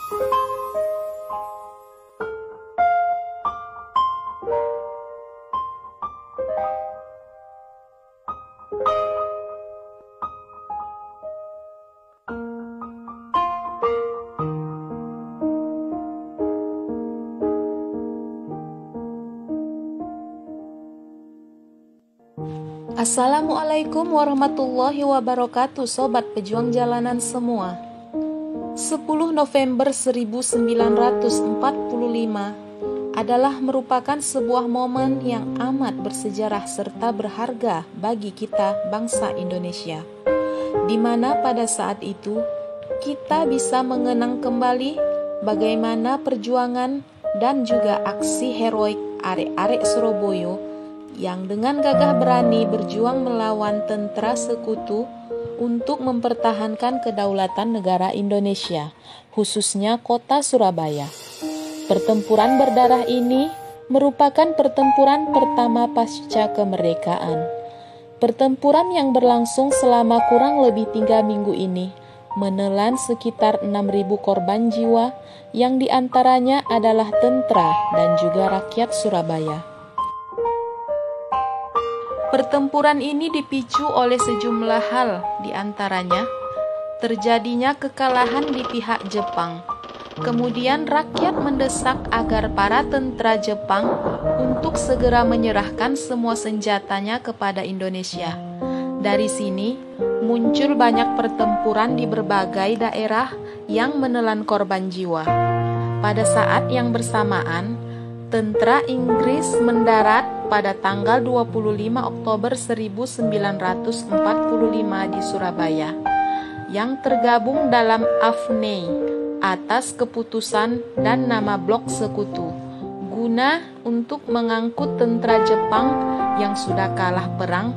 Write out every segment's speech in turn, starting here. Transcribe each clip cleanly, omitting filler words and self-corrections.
Assalamualaikum warahmatullahi wabarakatuh, Sobat Pejuang Jalanan semua. 10 November 1945 adalah merupakan sebuah momen yang amat bersejarah serta berharga bagi kita bangsa Indonesia, di mana pada saat itu kita bisa mengenang kembali bagaimana perjuangan dan juga aksi heroik arek-arek Surabaya yang dengan gagah berani berjuang melawan tentara sekutu untuk mempertahankan kedaulatan negara Indonesia, khususnya kota Surabaya. Pertempuran berdarah ini merupakan pertempuran pertama pasca kemerdekaan. Pertempuran yang berlangsung selama kurang lebih 3 minggu ini menelan sekitar 6.000 korban jiwa, yang diantaranya adalah tentara dan juga rakyat Surabaya. Pertempuran ini dipicu oleh sejumlah hal, diantaranya terjadinya kekalahan di pihak Jepang. Kemudian rakyat mendesak agar para tentara Jepang untuk segera menyerahkan semua senjatanya kepada Indonesia. Dari sini muncul banyak pertempuran di berbagai daerah yang menelan korban jiwa. Pada saat yang bersamaan, tentara Inggris mendarat pada tanggal 25 Oktober 1945 di Surabaya, yang tergabung dalam AFNEI atas keputusan dan nama blok sekutu, guna untuk mengangkut tentara Jepang yang sudah kalah perang.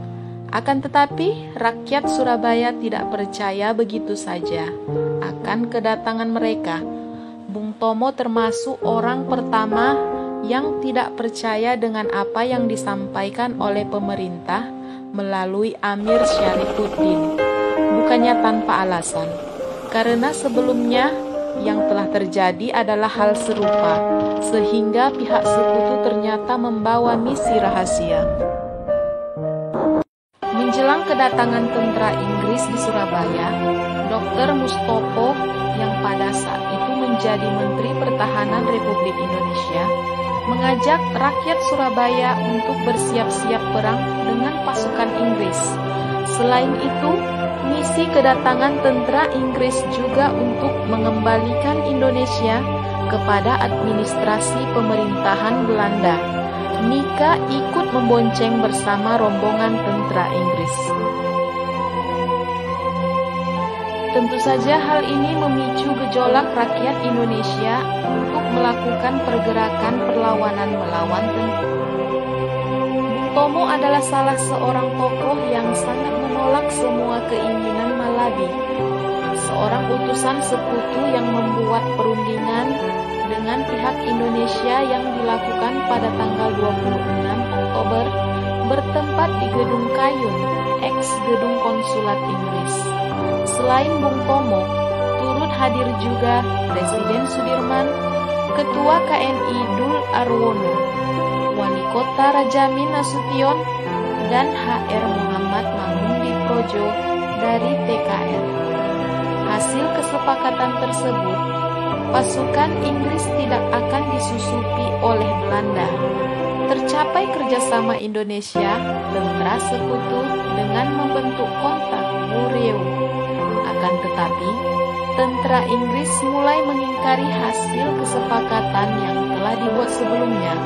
Akan tetapi rakyat Surabaya tidak percaya begitu saja akan kedatangan mereka. Bung Tomo termasuk orang pertama yang tidak percaya dengan apa yang disampaikan oleh pemerintah melalui Amir Syarifuddin, bukannya tanpa alasan, karena sebelumnya yang telah terjadi adalah hal serupa, sehingga pihak sekutu ternyata membawa misi rahasia. Menjelang kedatangan tentara Inggris di Surabaya, Dr. Mustopo yang pada saat itu menjadi Menteri Pertahanan Republik Indonesia mengajak rakyat Surabaya untuk bersiap-siap perang dengan pasukan Inggris. Selain itu, misi kedatangan tentara Inggris juga untuk mengembalikan Indonesia kepada administrasi pemerintahan Belanda. Nika ikut membonceng bersama rombongan tentara Inggris. Tentu saja hal ini memicu gejolak rakyat Indonesia untuk melakukan pergerakan perlawanan melawan tentara. Bung Tomo adalah salah seorang tokoh yang sangat menolak semua keinginan Malabi, seorang utusan sekutu yang membuat perundingan dengan pihak Indonesia yang dilakukan pada tanggal 26 Oktober bertempat di Gedung Kayun, ex-gedung konsulat Inggris. Selain Bung Tomo, turut hadir juga Presiden Sudirman, Ketua KNI Dul Arwono, Wali Kota Rajamin Nasution, dan HR Muhammad Mangundiprojo dari TKR. Hasil kesepakatan tersebut, pasukan Inggris tidak akan disusupi oleh Belanda. Tercapai kerjasama Indonesia, tentara sekutu dengan membentuk kontak Bureau. Akan tetapi, tentara Inggris mulai mengingkari hasil kesepakatan yang telah dibuat sebelumnya,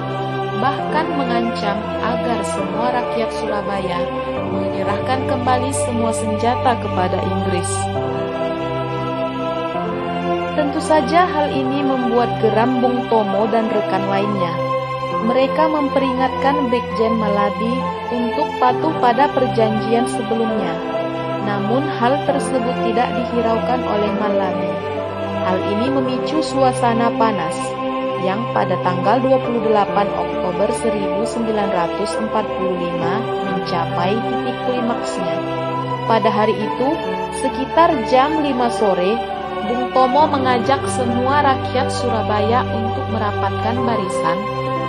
bahkan mengancam agar semua rakyat Surabaya menyerahkan kembali semua senjata kepada Inggris. Tentu saja hal ini membuat geram Bung Tomo dan rekan lainnya. Mereka memperingatkan Brigjen Malabi untuk patuh pada perjanjian sebelumnya. Namun hal tersebut tidak dihiraukan oleh Malabi. Hal ini memicu suasana panas yang pada tanggal 28 Oktober 1945 mencapai titik klimaksnya. Pada hari itu, sekitar jam 5 sore, Bung Tomo mengajak semua rakyat Surabaya untuk merapatkan barisan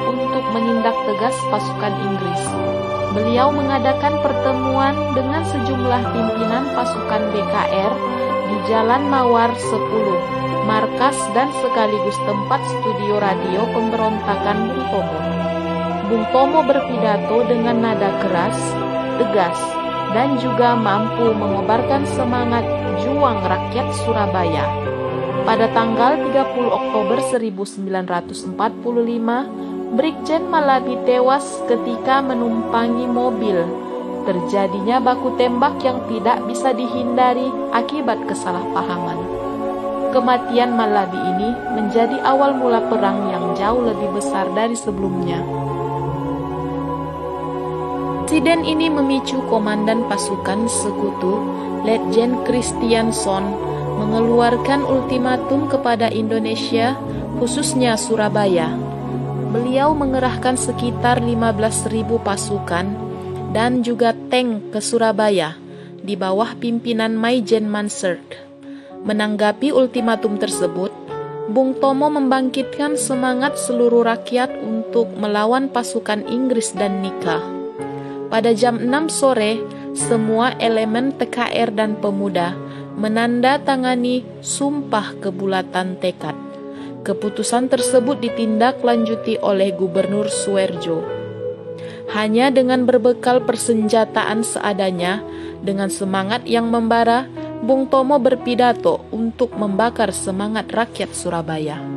untuk menindak tegas pasukan Inggris. Beliau mengadakan pertemuan dengan sejumlah pimpinan pasukan BKR di Jalan Mawar 10, markas dan sekaligus tempat studio radio pemberontakan Bung Tomo. Bung Tomo berpidato dengan nada keras, tegas, dan juga mampu mengobarkan semangat juang rakyat Surabaya. Pada tanggal 30 Oktober 1945, Brigjen Malabi tewas ketika menumpangi mobil. Terjadinya baku tembak yang tidak bisa dihindari akibat kesalahpahaman. Kematian Malabi ini menjadi awal mula perang yang jauh lebih besar dari sebelumnya. Insiden ini memicu Komandan Pasukan Sekutu, Letjen Kristiansson, mengeluarkan ultimatum kepada Indonesia, khususnya Surabaya. Beliau mengerahkan sekitar 15.000 pasukan dan juga tank ke Surabaya di bawah pimpinan Maijen Mansert. Menanggapi ultimatum tersebut, Bung Tomo membangkitkan semangat seluruh rakyat untuk melawan pasukan Inggris dan Nika. Pada jam 6 sore, semua elemen TKR dan pemuda menandatangani sumpah kebulatan tekad. Keputusan tersebut ditindaklanjuti oleh Gubernur Suwerjo. Hanya dengan berbekal persenjataan seadanya, dengan semangat yang membara, Bung Tomo berpidato untuk membakar semangat rakyat Surabaya.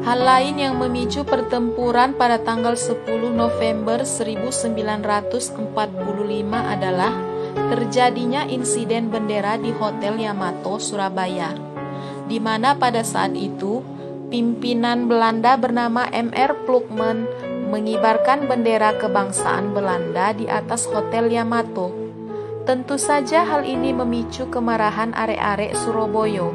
Hal lain yang memicu pertempuran pada tanggal 10 November 1945 adalah terjadinya insiden bendera di Hotel Yamato, Surabaya, di mana pada saat itu pimpinan Belanda bernama M.R. Plukman mengibarkan bendera kebangsaan Belanda di atas Hotel Yamato. Tentu saja hal ini memicu kemarahan arek-arek Surabaya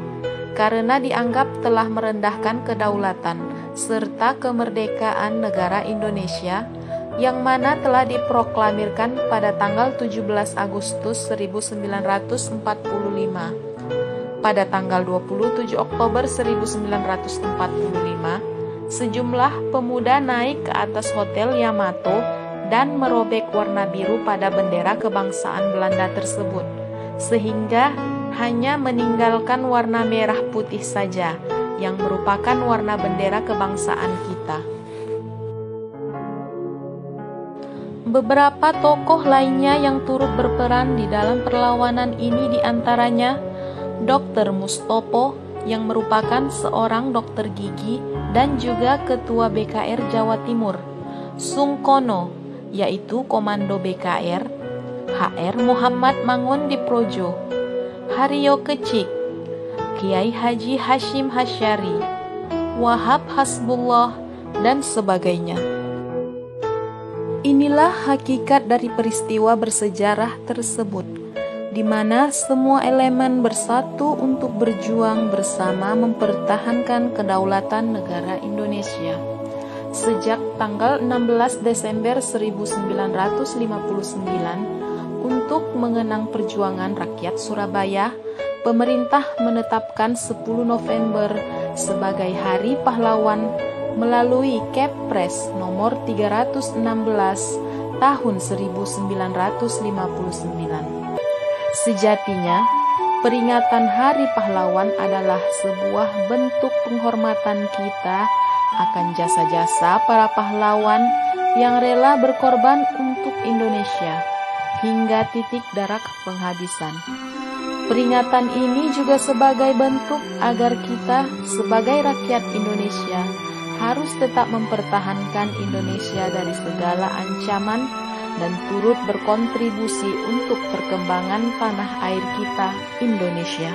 karena dianggap telah merendahkan kedaulatan serta kemerdekaan negara Indonesia yang mana telah diproklamirkan pada tanggal 17 Agustus 1945. Pada tanggal 27 Oktober 1945, sejumlah pemuda naik ke atas Hotel Yamato dan merobek warna biru pada bendera kebangsaan Belanda tersebut, sehingga hanya meninggalkan warna merah putih saja, yang merupakan warna bendera kebangsaan kita. Beberapa tokoh lainnya yang turut berperan di dalam perlawanan ini diantaranya Dr. Mustopo yang merupakan seorang dokter gigi dan juga ketua BKR Jawa Timur, Sungkono yaitu komando BKR, HR Muhammad Mangun Diprojo, Haryo Kecik, Kiai Haji Hashim Hasyari, Wahab Hasbullah, dan sebagainya. Inilah hakikat dari peristiwa bersejarah tersebut, di mana semua elemen bersatu untuk berjuang bersama mempertahankan kedaulatan negara Indonesia. Sejak tanggal 16 Desember 1959, untuk mengenang perjuangan rakyat Surabaya, pemerintah menetapkan 10 November sebagai Hari Pahlawan melalui Kepres nomor 316 tahun 1959. Sejatinya, peringatan Hari Pahlawan adalah sebuah bentuk penghormatan kita akan jasa-jasa para pahlawan yang rela berkorban untuk Indonesia hingga titik darah penghabisan. Peringatan ini juga sebagai bentuk agar kita sebagai rakyat Indonesia harus tetap mempertahankan Indonesia dari segala ancaman dan turut berkontribusi untuk perkembangan tanah air kita, Indonesia.